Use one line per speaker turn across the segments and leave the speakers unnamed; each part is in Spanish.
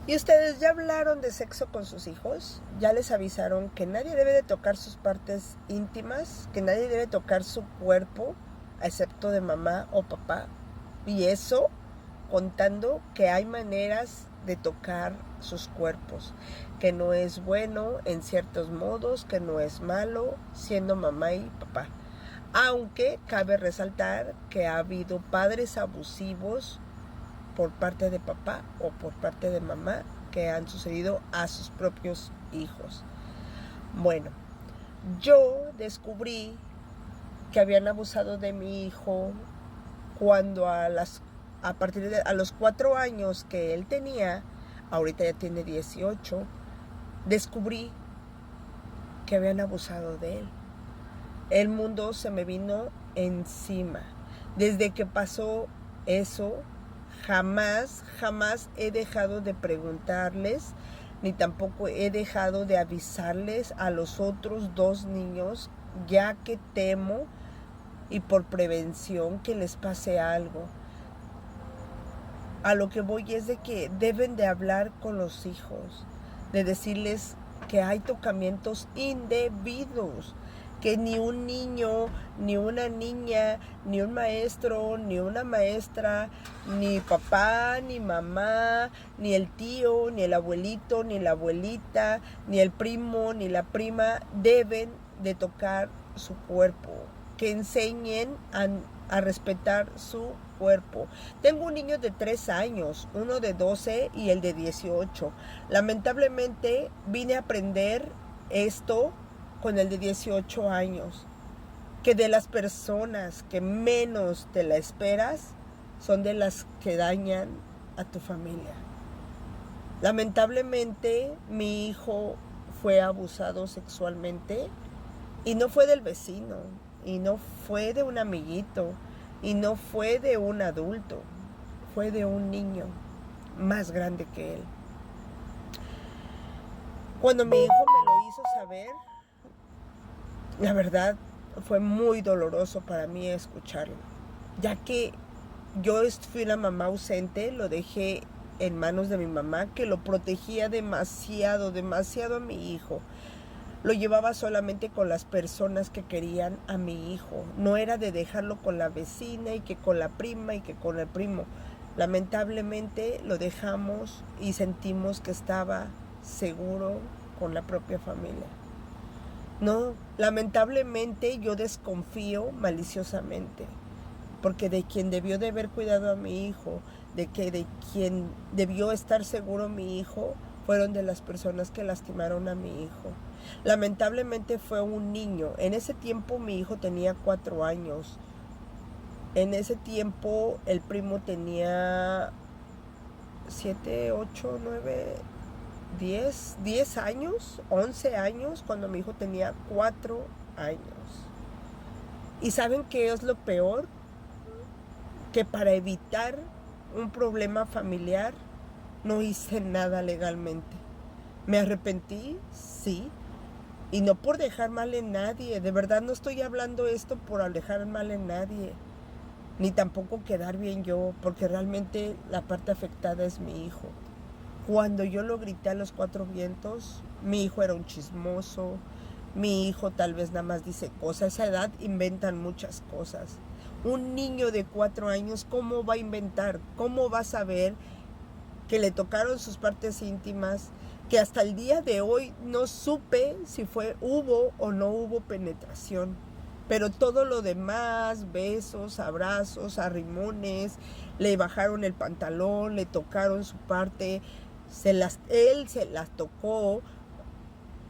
¿Y ustedes ya hablaron de sexo con sus hijos? ¿Ya les avisaron que nadie debe de tocar sus partes íntimas? ¿Que nadie debe tocar su cuerpo, excepto de mamá o papá? Y eso contando que hay maneras de tocar sus cuerpos, que no es bueno en ciertos modos, que no es malo siendo mamá y papá. Aunque cabe resaltar que ha habido padres abusivos por parte de papá o por parte de mamá que han sucedido a sus propios hijos. Bueno, yo descubrí que habían abusado de mi hijo cuando a partir de los 4 años que él tenía, ahorita ya tiene 18, descubrí que habían abusado de él. El mundo se me vino encima. Desde que pasó eso, jamás he dejado de preguntarles, ni tampoco he dejado de avisarles a los otros 2 niños, ya que temo y por prevención que les pase algo. A lo que voy es de que deben de hablar con los hijos, de decirles que hay tocamientos indebidos, que ni un niño, ni una niña, ni un maestro, ni una maestra, ni papá, ni mamá, ni el tío, ni el abuelito, ni la abuelita, ni el primo, ni la prima deben de tocar su cuerpo, que enseñen a respetar su cuerpo. Tengo un niño de 3 años, uno de 12 y el de 18. Lamentablemente vine a aprender esto con el de 18 años, que de las personas que menos te la esperas son de las que dañan a tu familia. Lamentablemente mi hijo fue abusado sexualmente y no fue del vecino, y no fue de un amiguito, y no fue de un adulto, fue de un niño más grande que él. Cuando mi hijo me lo hizo saber, la verdad fue muy doloroso para mí escucharlo, ya que yo fui una mamá ausente, lo dejé en manos de mi mamá, que lo protegía demasiado a mi hijo. Lo llevaba solamente con las personas que querían a mi hijo. No era de dejarlo con la vecina y que con la prima y que con el primo. Lamentablemente lo dejamos y sentimos que estaba seguro con la propia familia. No, lamentablemente yo desconfío maliciosamente, porque de quien debió de haber cuidado a mi hijo, de quien debió estar seguro mi hijo, fueron de las personas que lastimaron a mi hijo. Lamentablemente fue un niño. En ese tiempo mi hijo tenía 4 años. En ese tiempo el primo tenía 7, 8, 9, 10 años, 11 años, cuando mi hijo tenía 4 años. ¿Y saben qué es lo peor? Que para evitar un problema familiar no hice nada legalmente. ¿Me arrepentí? Sí. Y no por dejar mal en nadie. De verdad no estoy hablando esto por dejar mal en nadie. Ni tampoco quedar bien yo, porque realmente la parte afectada es mi hijo. Cuando yo lo grité a los 4 vientos, mi hijo era un chismoso. Mi hijo tal vez nada más dice cosas. A esa edad inventan muchas cosas. Un niño de 4 años, ¿cómo va a inventar? ¿Cómo va a saber que le tocaron sus partes íntimas? Que hasta el día de hoy no supe si hubo o no hubo penetración. Pero todo lo demás, besos, abrazos, arrimones, le bajaron el pantalón, le tocaron su parte, él se las tocó,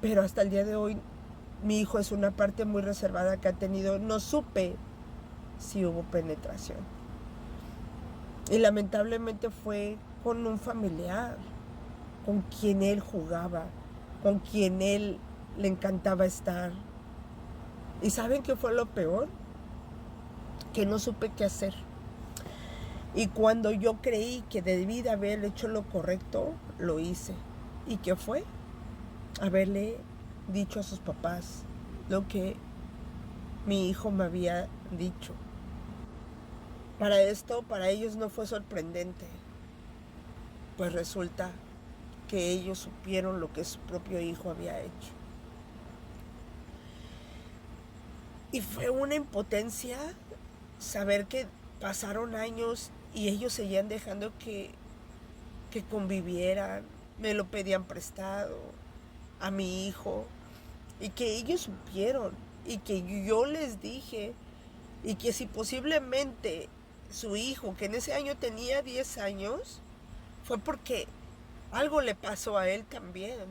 pero hasta el día de hoy mi hijo es una parte muy reservada que ha tenido, no supe si hubo penetración. Y lamentablemente fue con un familiar, con quien él jugaba, con quien él le encantaba estar. ¿Y saben qué fue lo peor? Que no supe qué hacer. Y cuando yo creí que debí de haber hecho lo correcto, lo hice. ¿Y qué fue? Haberle dicho a sus papás lo que mi hijo me había dicho. Para ellos no fue sorprendente. Pues resulta que ellos supieron lo que su propio hijo había hecho. Y fue una impotencia saber que pasaron años y ellos seguían dejando que convivieran, me lo pedían prestado a mi hijo, y que ellos supieron, y que yo les dije, y que si posiblemente su hijo, que en ese año tenía 10 años, fue porque algo le pasó a él también,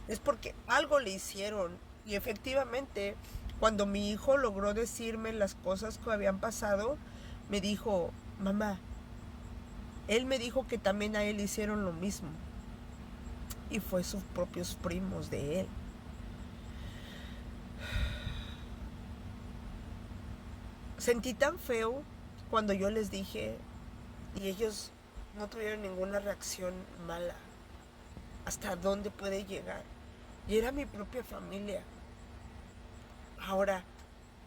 es porque algo le hicieron. Y efectivamente, cuando mi hijo logró decirme las cosas que habían pasado, me dijo: mamá, él me dijo que también a él le hicieron lo mismo. Y fue sus propios primos de él. Sentí tan feo cuando yo les dije y ellos no tuvieron ninguna reacción mala. ¿Hasta dónde puede llegar? Y era mi propia familia. Ahora,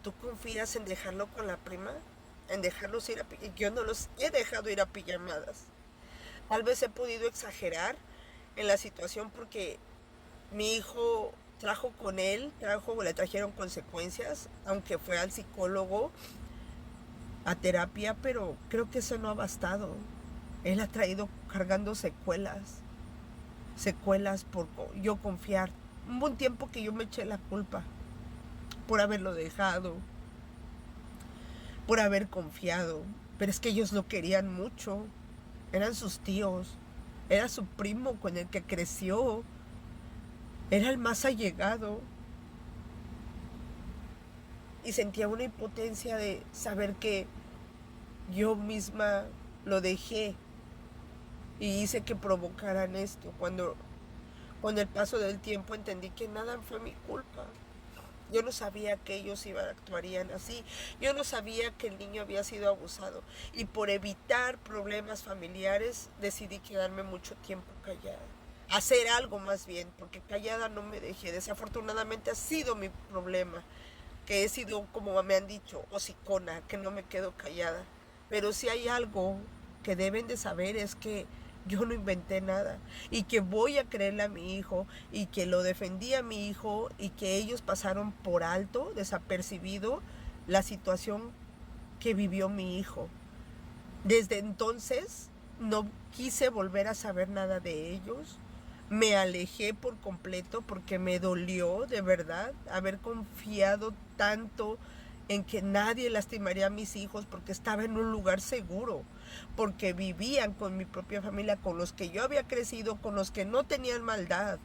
¿tú confías en dejarlo con la prima? En dejarlos ir a pijamadas. Yo no los he dejado ir a pijamadas. Tal vez he podido exagerar en la situación porque mi hijo le trajeron consecuencias, aunque fue al psicólogo, a terapia, pero creo que eso no ha bastado. Él ha traído cargando secuelas por yo confiar. Hubo un tiempo que yo me eché la culpa por haberlo dejado, por haber confiado, pero es que ellos lo querían mucho, eran sus tíos, era su primo con el que creció, era el más allegado. Y sentía una impotencia de saber que yo misma lo dejé y hice que provocaran esto. Cuando con el paso del tiempo entendí que nada fue mi culpa. Yo no sabía que ellos actuarían así. Yo no sabía que el niño había sido abusado. Y por evitar problemas familiares decidí quedarme mucho tiempo callada. Hacer algo más bien, porque callada no me dejé. Desafortunadamente ha sido mi problema, que he sido, como me han dicho, hocicona, que no me quedo callada. Pero si hay algo que deben de saber es que yo no inventé nada y que voy a creerle a mi hijo y que lo defendí a mi hijo y que ellos pasaron por alto, desapercibido, la situación que vivió mi hijo. Desde entonces no quise volver a saber nada de ellos. Me alejé por completo porque me dolió de verdad haber confiado tanto en que nadie lastimaría a mis hijos porque estaba en un lugar seguro, porque vivían con mi propia familia, con los que yo había crecido, con los que no tenían maldad.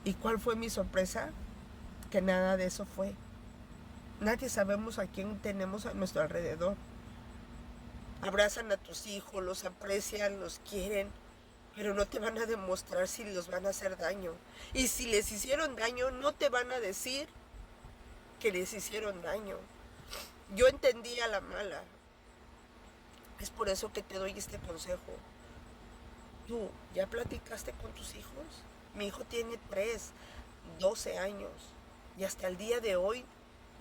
¿Y cuál fue mi sorpresa? Que nada de eso fue. Nadie sabemos a quién tenemos a nuestro alrededor. Abrazan a tus hijos, los aprecian, los quieren, pero no te van a demostrar si los van a hacer daño. Y si les hicieron daño, no te van a decir que les hicieron daño. Yo entendí a la mala. Es por eso que te doy este consejo. ¿Tú ya platicaste con tus hijos? Mi hijo tiene 12 años. Y hasta el día de hoy,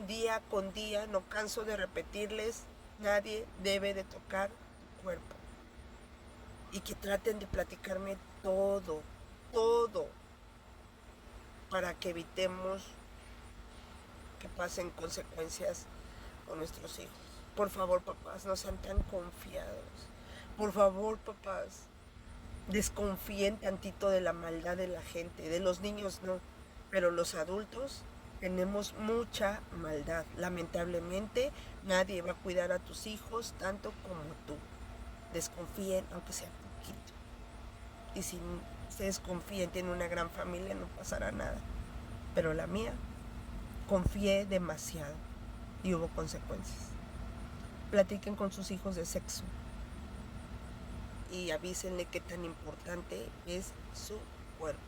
día con día, no canso de repetirles: nadie debe de tocar tu cuerpo. Y que traten de platicarme todo, para que evitemos que pasen consecuencias con nuestros hijos. Por favor, papás, no sean tan confiados. Por favor, papás, desconfíen tantito de la maldad de la gente. De los niños no, pero los adultos tenemos mucha maldad. Lamentablemente, nadie va a cuidar a tus hijos tanto como tú. Desconfíen, aunque sea poquito. Y si ustedes confíen, tienen una gran familia, no pasará nada. Pero la mía, confié demasiado y hubo consecuencias. Platiquen con sus hijos de sexo y avísenle qué tan importante es su cuerpo.